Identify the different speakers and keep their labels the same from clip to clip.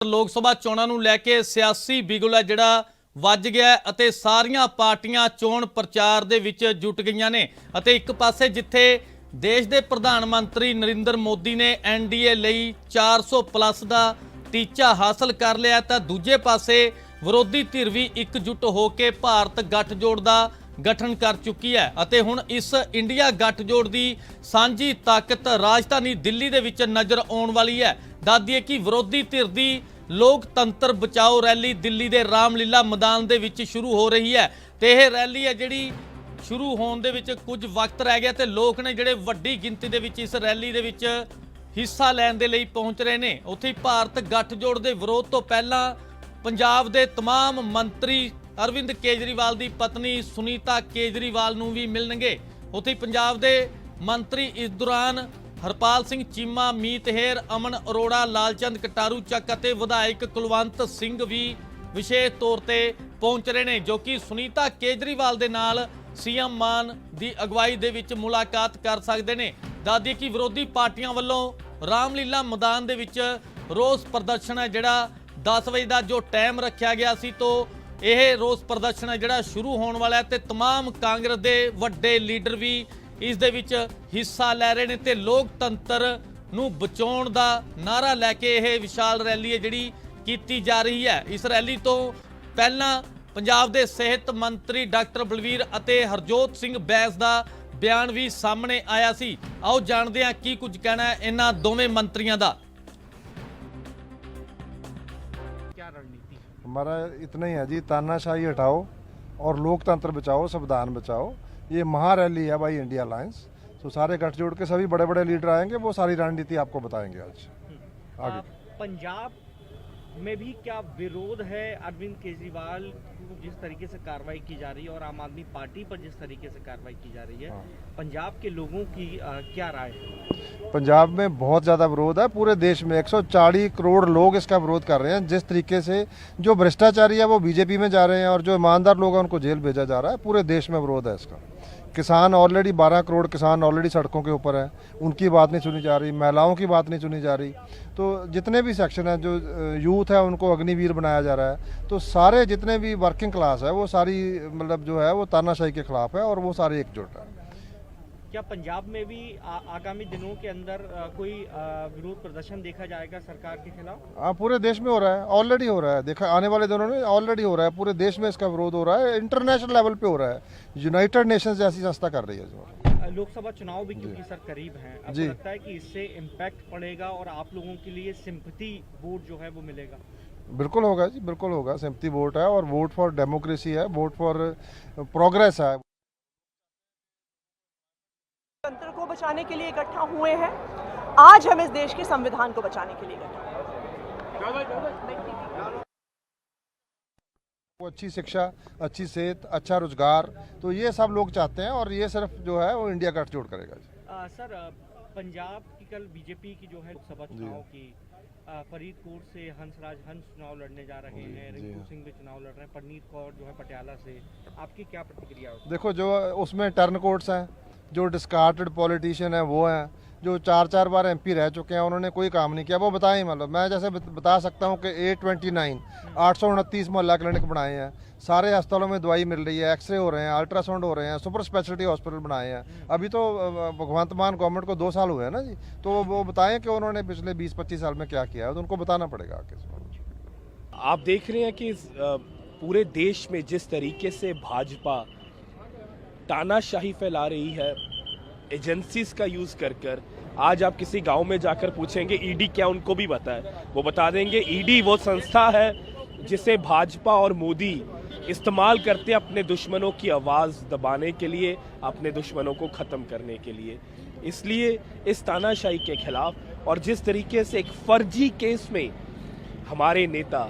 Speaker 1: लोक सभा चोणां नूं लैके सियासी बिगुल है जिहड़ा ਵੱਜ ਗਿਆ ਅਤੇ ਸਾਰੀਆਂ ਪਾਰਟੀਆਂ ਚੋਣ ਪ੍ਰਚਾਰ ਦੇ ਵਿੱਚ ਜੁਟ ਗਈਆਂ ਨੇ ਅਤੇ ਇੱਕ ਪਾਸੇ ਜਿੱਥੇ ਦੇਸ਼ ਦੇ ਪ੍ਰਧਾਨ ਮੰਤਰੀ ਨਰਿੰਦਰ ਮੋਦੀ ਨੇ ਐਨਡੀਏ ਲਈ 400 ਪਲੱਸ ਦਾ ਟੀਚਾ ਹਾਸਲ ਕਰ ਲਿਆ ਤਾਂ ਦੂਜੇ ਪਾਸੇ ਵਿਰੋਧੀ ਧਿਰ ਵੀ ਇਕਜੁੱਟ ਹੋ ਕੇ ਭਾਰਤ ਗੱਠਜੋੜ ਦਾ गठन कर चुकी है ਅਤੇ ਹੁਣ इस इंडिया गठजोड़ की सांझी ताकत राजधानी दिल्ली दे विच नज़र आने वाली है। दस दिए कि विरोधी धिर दी लोकतंत्र बचाओ रैली दिल्ली के रामलीला मैदान दे विच शुरू हो रही है ते यह रैली है जिहड़ी शुरू होने दे विच कुछ वक्त रह गया ते लोग ने जिहड़े वड्डी गिनती दे विच इस रैली दे विच हिस्सा लैण दे लई पहुंच रहे ने। उत्थे भारत गठजोड़ के विरोध तो पहला पंजाब के तमाम मंत्री अरविंद केजरीवाल की पत्नी सुनीता केजरीवाल नूं भी मिलणगे। उत्थे पंजाब के मंत्री इस दौरान हरपाल सिंह चीमा, मीत हेर, अमन अरोड़ा, लालचंद कटारू चक अते विधायक कुलवंत सिंह भी विशेष तौर पर पहुंच रहे हैं जो कि सुनीता केजरीवाल के नाल सीएम मान की अगवाई दे विच मुलाकात कर सकते हैं। दस दिए कि विरोधी पार्टियां वल्लों रामलीला मैदान दे विच रोस प्रदर्शन है जिहड़ा 10 बजे का जो टाइम रखा गया सी तो यह रोस प्रदर्शन है जिहड़ा शुरू होने वाला है ते तमाम कांग्रेस के वड्डे लीडर भी इस दे विच हिस्सा लै रहे हैं ते लोकतंत्र नूं बचाउण दा नारा लैके यह विशाल रैली है जिहड़ी कीती जा रही है। इस रैली तो पहला पंजाब के सेहत मंत्री डॉक्टर बलवीर अते हरजोत सिंह बैस का बयान भी सामने आया सी। आओ जानते हैं की कुछ कहना है इन्हां दोवें मंत्रियों का।
Speaker 2: हमारा इतना ही है जी, तानाशाही हटाओ और लोकतंत्र बचाओ, संविधान बचाओ। ये महारैली है भाई इंडिया अलायंस। तो सारे गठजोड़ के सभी बड़े बड़े लीडर आएंगे, वो सारी रणनीति आपको बताएंगे आज आगे।
Speaker 3: पंजाब में भी क्या विरोध है अरविंद केजरीवाल को जिस तरीके से कार्रवाई की जा रही है और आम आदमी पार्टी पर जिस तरीके से कार्रवाई की जा रही है, पंजाब के लोगों की क्या राय है?
Speaker 2: पंजाब में बहुत ज़्यादा विरोध है। पूरे देश में 140 करोड़ लोग इसका विरोध कर रहे हैं। जिस तरीके से जो भ्रष्टाचारी है वो बीजेपी में जा रहे हैं और जो ईमानदार लोग हैं उनको जेल भेजा जा रहा है। पूरे देश में विरोध है इसका। किसान ऑलरेडी 12 करोड़ किसान ऑलरेडी सड़कों के ऊपर हैं, उनकी बात नहीं सुनी जा रही, महिलाओं की बात नहीं सुनी जा रही। तो जितने भी सेक्शन हैं, जो यूथ है उनको अग्निवीर बनाया जा रहा है। तो सारे जितने भी वर्किंग क्लास है वो सारी मतलब जो है वो तानाशाही के खिलाफ है और वो सारे एकजुट है।
Speaker 3: क्या पंजाब में भी आगामी दिनों के अंदर कोई विरोध प्रदर्शन देखा जाएगा सरकार के खिलाफ? हाँ, पूरे देश में हो रहा है, ऑलरेडी हो रहा है। देखा आने वाले दिनों में ऑलरेडी हो रहा है, पूरे देश में इसका विरोध हो रहा है, इंटरनेशनल लेवल पे हो रहा है। यूनाइटेड नेशंस जैसी संस्था कर रही है जो। लोकसभा चुनाव भी क्योंकि सर करीब हैं, आपको लगता है कि इससे इम्पैक्ट पड़ेगा और आप लोगों के लिए सिंपैथी वोट जो है वो मिलेगा?
Speaker 2: बिल्कुल होगा जी, बिल्कुल होगा। सिंपैथी वोट है और वोट फॉर डेमोक्रेसी है, वोट फॉर प्रोग्रेस है।
Speaker 4: तंत्र को बचाने के लिए इकट्ठा हुए हैं। आज हम इस देश के संविधान को बचाने के लिए इकट्ठा हुए।
Speaker 2: अच्छी शिक्षा, अच्छी सेहत, अच्छा रोजगार, तो ये सब लोग चाहते हैं और ये सिर्फ जो है वो इंडिया गठजोड़ करेगा।
Speaker 3: सर पंजाब की कल बीजेपी की जो है लोकसभा चुनाव की फरीदकोट से हंस चुनाव लड़ने जा रहे हैं, रिंकू सिंह भी चुनाव लड़ रहे हैं, परनीत कौर जो है पटियाला से, आपकी क्या प्रतिक्रिया है?
Speaker 2: देखो, जो उसमें टर्न कोड्स हैं, जो डिस्कार्टेड पॉलिटिशियन है वो हैं, जो 4 बार एमपी रह चुके हैं, उन्होंने कोई काम नहीं किया, वो बताएं। मतलब मैं जैसे बता सकता हूँ कि 829 मोहल्ला क्लिनिक बनाए हैं, सारे अस्पतालों में दवाई मिल रही है, एक्सरे हो रहे हैं, अल्ट्रासाउंड हो रहे हैं, सुपर स्पेशलिटी हॉस्पिटल बनाए हैं। अभी तो भगवंत मान गवर्नमेंट को 2 साल हुए हैं ना जी, तो वो बताएं कि उन्होंने पिछले 20-25 साल में क्या किया है, तो उनको बताना पड़ेगा आगे।
Speaker 5: आप देख रहे हैं कि पूरे देश में जिस तरीके से भाजपा तानाशाही फैला रही है, एजेंसीज का यूज़ कर आज आप किसी गांव में जाकर पूछेंगे ईडी क्या, उनको भी पता है, वो बता देंगे ईडी वो संस्था है जिसे भाजपा और मोदी इस्तेमाल करते अपने दुश्मनों की आवाज़ दबाने के लिए, अपने दुश्मनों को ख़त्म करने के लिए। इसलिए इस तानाशाही के खिलाफ और जिस तरीके से एक फर्जी केस में हमारे नेता,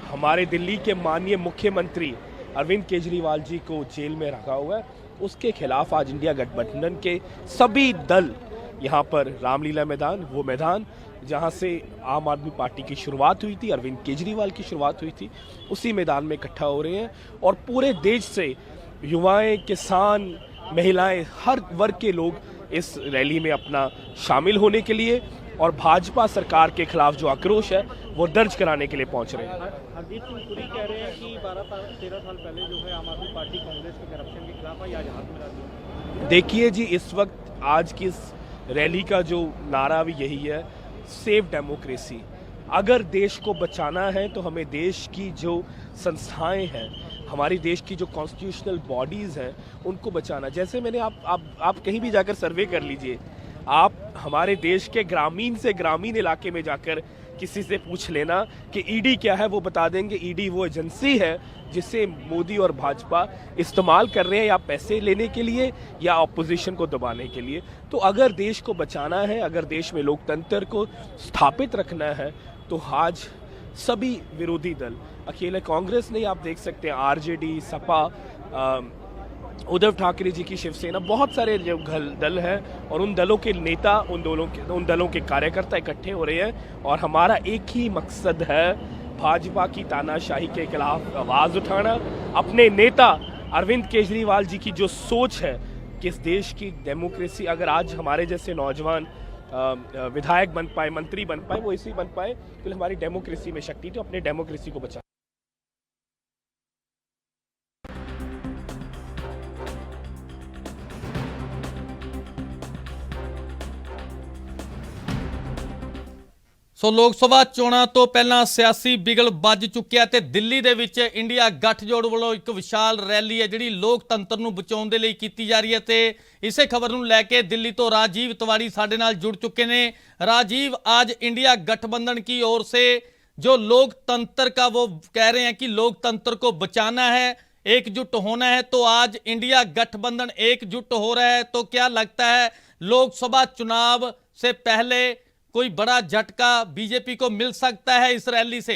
Speaker 5: हमारे दिल्ली के माननीय मुख्यमंत्री अरविंद केजरीवाल जी को जेल में रखा हुआ है, उसके खिलाफ आज इंडिया गठबंधन के सभी दल यहाँ पर रामलीला मैदान, वो मैदान जहाँ से आम आदमी पार्टी की शुरुआत हुई थी, अरविंद केजरीवाल की शुरुआत हुई थी, उसी मैदान में इकट्ठा हो रहे हैं। और पूरे देश से युवाएं, किसान, महिलाएं, हर वर्ग के लोग इस रैली में अपना शामिल होने के लिए और भाजपा सरकार के खिलाफ जो आक्रोश है वो दर्ज कराने के लिए पहुंच रहे हैं।
Speaker 3: हरदीप सिंह पुरी कह रहे हैं कि 12-13 साल पहले जो है आम आदमी पार्टी कांग्रेस के करप्शन के खिलाफ आई, आज हाथ मिला दी।
Speaker 5: देखिए जी, इस वक्त आज की इस रैली का जो नारा भी यही है, सेव डेमोक्रेसी। अगर देश को बचाना है तो हमें देश की जो संस्थाएं हैं, हमारी देश की जो कॉन्स्टिट्यूशनल बॉडीज़ हैं, उनको बचाना। जैसे मैंने आप कहीं भी जाकर सर्वे कर लीजिए, आप हमारे देश के ग्रामीण से ग्रामीण इलाके में जाकर किसी से पूछ लेना कि ईडी क्या है, वो बता देंगे ईडी वो एजेंसी है जिसे मोदी और भाजपा इस्तेमाल कर रहे हैं या पैसे लेने के लिए या ऑपोजिशन को दबाने के लिए। तो अगर देश को बचाना है, अगर देश में लोकतंत्र को स्थापित रखना है, तो आज सभी विरोधी दल, अकेले कांग्रेस नहीं, आप देख सकते हैं आरजेडी, सपा, उद्धव ठाकरे जी की शिवसेना, बहुत सारे जो दल हैं और उन दलों के नेता, उन दलों के कार्यकर्ता इकट्ठे हो रहे हैं और हमारा एक ही मकसद है, भाजपा की तानाशाही के खिलाफ आवाज़ उठाना। अपने नेता अरविंद केजरीवाल जी की जो सोच है कि इस देश की डेमोक्रेसी, अगर आज हमारे जैसे नौजवान विधायक बन पाए, मंत्री बन पाए, वो इसी बन पाए तो हमारी डेमोक्रेसी में शक्ति, तो अपने डेमोक्रेसी को बचा।
Speaker 1: ਸੋ ਲੋਕ ਸਭਾ ਚੋਣਾਂ ਤੋਂ ਪਹਿਲਾਂ ਸਿਆਸੀ ਬਿਗਲ ਵੱਜ ਚੁੱਕਿਆ ਤੇ ਦਿੱਲੀ ਦੇ ਵਿੱਚ ਇੰਡੀਆ ਗੱਠਜੋੜ ਵੱਲੋਂ ਇੱਕ ਵਿਸ਼ਾਲ ਰੈਲੀ ਹੈ ਜਿਹੜੀ ਲੋਕਤੰਤਰ ਨੂੰ ਬਚਾਉਣ ਦੇ ਲਈ ਕੀਤੀ ਜਾ ਰਹੀ ਹੈ ਤੇ ਇਸੇ ਖਬਰ ਨੂੰ ਲੈ ਕੇ ਦਿੱਲੀ ਤੋਂ राजीव तिवारी ਸਾਡੇ ਨਾਲ जुड़ चुके ने। राजीव, आज इंडिया गठबंधन की ओर से जो लोकतंत्र का वो कह रहे हैं कि लोकतंत्र को बचाना है, एकजुट होना है, तो आज इंडिया गठबंधन एकजुट हो रहा है। तो क्या लगता है लोकसभा चुनाव से पहले कोई बड़ा झटका बीजेपी को मिल सकता है इस रैली से?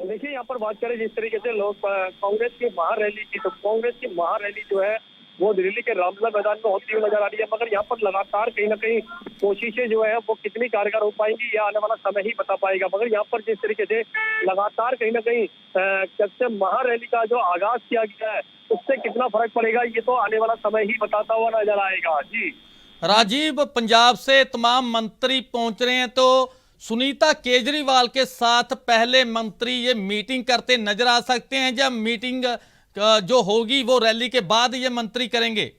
Speaker 6: देखिए, यहाँ पर बात करें जिस तरीके से लोग कांग्रेस की महारैली की, तो कांग्रेस की महारैली जो है वो दिल्ली के रामलीला मैदान में होती हुई नजर आ रही है, मगर यहाँ पर लगातार कहीं ना कहीं कोशिशें जो है वो कितनी कारगर हो पाएंगी यह आने वाला समय ही बता पाएगा। मगर यहाँ पर जिस तरीके से लगातार कहीं ना कहीं जब से महारैली का जो आगाज किया गया है उससे कितना फर्क पड़ेगा ये तो आने वाला समय ही बताता हुआ नजर आएगा। जी
Speaker 1: राजीव, पंजाब से तमाम मंत्री पहुंच रहे हैं, तो सुनीता केजरीवाल के साथ पहले मंत्री ये मीटिंग करते नजर आ सकते हैं, जब मीटिंग जो होगी वो रैली के बाद ये मंत्री करेंगे?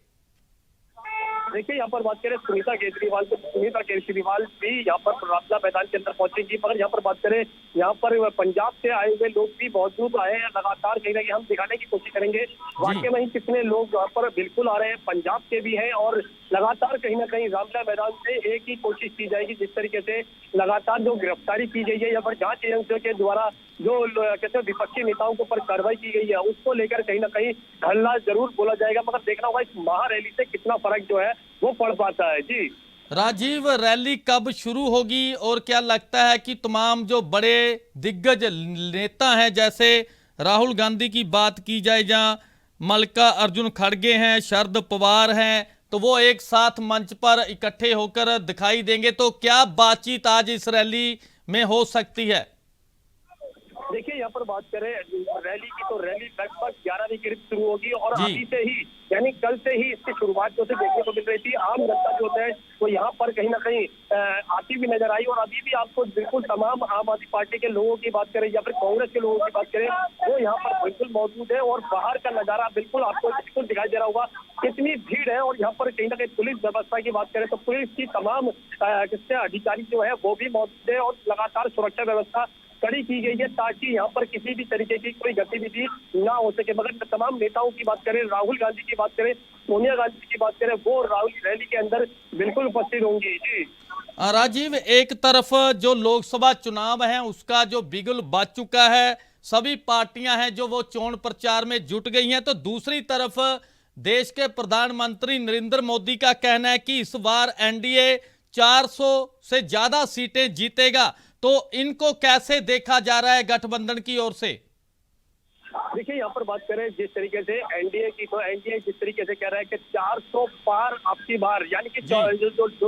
Speaker 6: देखिए, यहाँ पर बात करें सुनीता केजरीवाल भी यहाँ पर रामलीला मैदान के अंदर पहुंचेंगी, मगर यहाँ पर बात करें यहाँ पर पंजाब से आए हुए लोग भी मौजूद आए हैं। लगातार कहीं ना कहीं हम दिखाने की कोशिश करेंगे वाकई में ही कितने लोग यहाँ पर बिल्कुल आ रहे हैं, पंजाब के भी हैं और लगातार कहीं ना कहीं रामलीला मैदान से एक ही कोशिश की जाएगी। जिस तरीके से लगातार जो गिरफ्तारी की गई है यहाँ पर जांच एजेंसियों के द्वारा जो कहते हैं विपक्षी नेताओं के ऊपर कार्रवाई की गई है उसको लेकर कहीं ना कहीं हल्ला जरूर बोला जाएगा, मगर देखना होगा इस महारैली से कितना फर्क जो है वो पड़ पाता है। जी
Speaker 1: राजीव, रैली कब शुरू होगी और क्या लगता है कि तमाम जो बड़े दिग्गज नेता हैं, जैसे राहुल गांधी की बात की जाए, जहां मल्लिकार्जुन खड़गे हैं, शरद पवार हैं, तो वो एक साथ मंच पर इकट्ठे होकर दिखाई देंगे, तो क्या बातचीत आज इस रैली में हो सकती है?
Speaker 6: देखिए, यहाँ पर बात करें रैली की तो रैली लगभग 11 के करीब शुरू होगी और अभी से ही यानी कल से ही इसकी शुरुआत जो से देखने को मिल रही थी। आम जनता जो है वो यहाँ पर कहीं ना कहीं आती भी नजर आई और अभी भी आपको बिल्कुल तमाम आम आदमी पार्टी के लोगों की बात करें या फिर कांग्रेस के लोगों की बात करें वो यहाँ पर बिल्कुल मौजूद है और बाहर का नजारा बिल्कुल आपको बिल्कुल दिखाई दे रहा होगा कितनी भीड़ है। और यहाँ पर कहीं ना कहीं पुलिस व्यवस्था की बात करें तो पुलिस की तमाम अधिकारी जो है वो भी मौजूद है और लगातार सुरक्षा व्यवस्था कड़ी की गई है ताकि यहाँ पर किसी भी तरीके की कोई गतिविधि ना हो सके। मगर तमाम नेताओं की बात करें, राहुल गांधी की बात करें, सोनिया गांधी की बात करें, वो राहुल रैली के अंदर बिल्कुल उपस्थित होंगी। जी
Speaker 1: राजीव, एक तरफ जो लोकसभा चुनाव है उसका जो बिगुल बज चुका है, सभी पार्टियां हैं जो वो चोण प्रचार में जुट गई हैं, तो दूसरी तरफ देश के प्रधानमंत्री नरेंद्र मोदी का कहना है कि इस बार एनडीए 400 से ज्यादा सीटें जीतेगा, तो इनको कैसे देखा जा रहा है गठबंधन की ओर से?
Speaker 6: देखिए यहाँ पर बात करें जिस तरीके से एनडीए की, तो एनडीए जिस तरीके से कह रहा है कि 400 पार अब की बार, यानी कि जो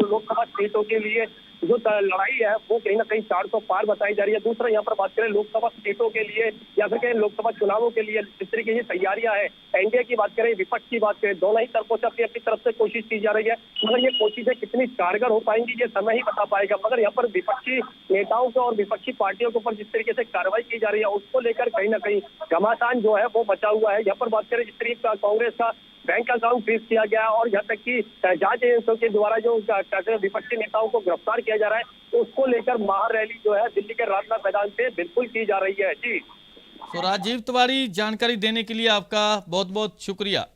Speaker 6: लोकसभा सीटों के लिए जो लड़ाई है वो कहीं ना कहीं 400 पार बताई जा रही है। दूसरा यहाँ पर बात करें लोकसभा सीटों के लिए या फिर कहीं लोकसभा चुनावों के लिए जिस तरीके की तैयारियां हैं, एनडीए की बात करें, विपक्ष की बात करें, दोनों ही तरफों से अपनी अपनी तरफ से कोशिश की जा रही है। मगर ये कोशिशें कितनी कारगर हो पाएंगी ये समय ही बता पाएगा। मगर यहाँ पर विपक्षी नेताओं को और विपक्षी पार्टियों के ऊपर जिस तरीके से कार्रवाई की जा रही है उसको लेकर कहीं ना कहीं घमासान जो है वो बचा हुआ है। यहाँ पर बात करें जिस तरीके का कांग्रेस का बैंक अकाउंट फ्रीज किया गया और यहाँ तक कि जांच एजेंसियों के द्वारा जो विपक्षी नेताओं को गिरफ्तार किया जा रहा है, तो उसको लेकर महारैली जो है दिल्ली के राजनाथ मैदान पे बिल्कुल की जा रही है। जी
Speaker 1: तो राजीव तिवारी, जानकारी देने के लिए आपका बहुत बहुत शुक्रिया।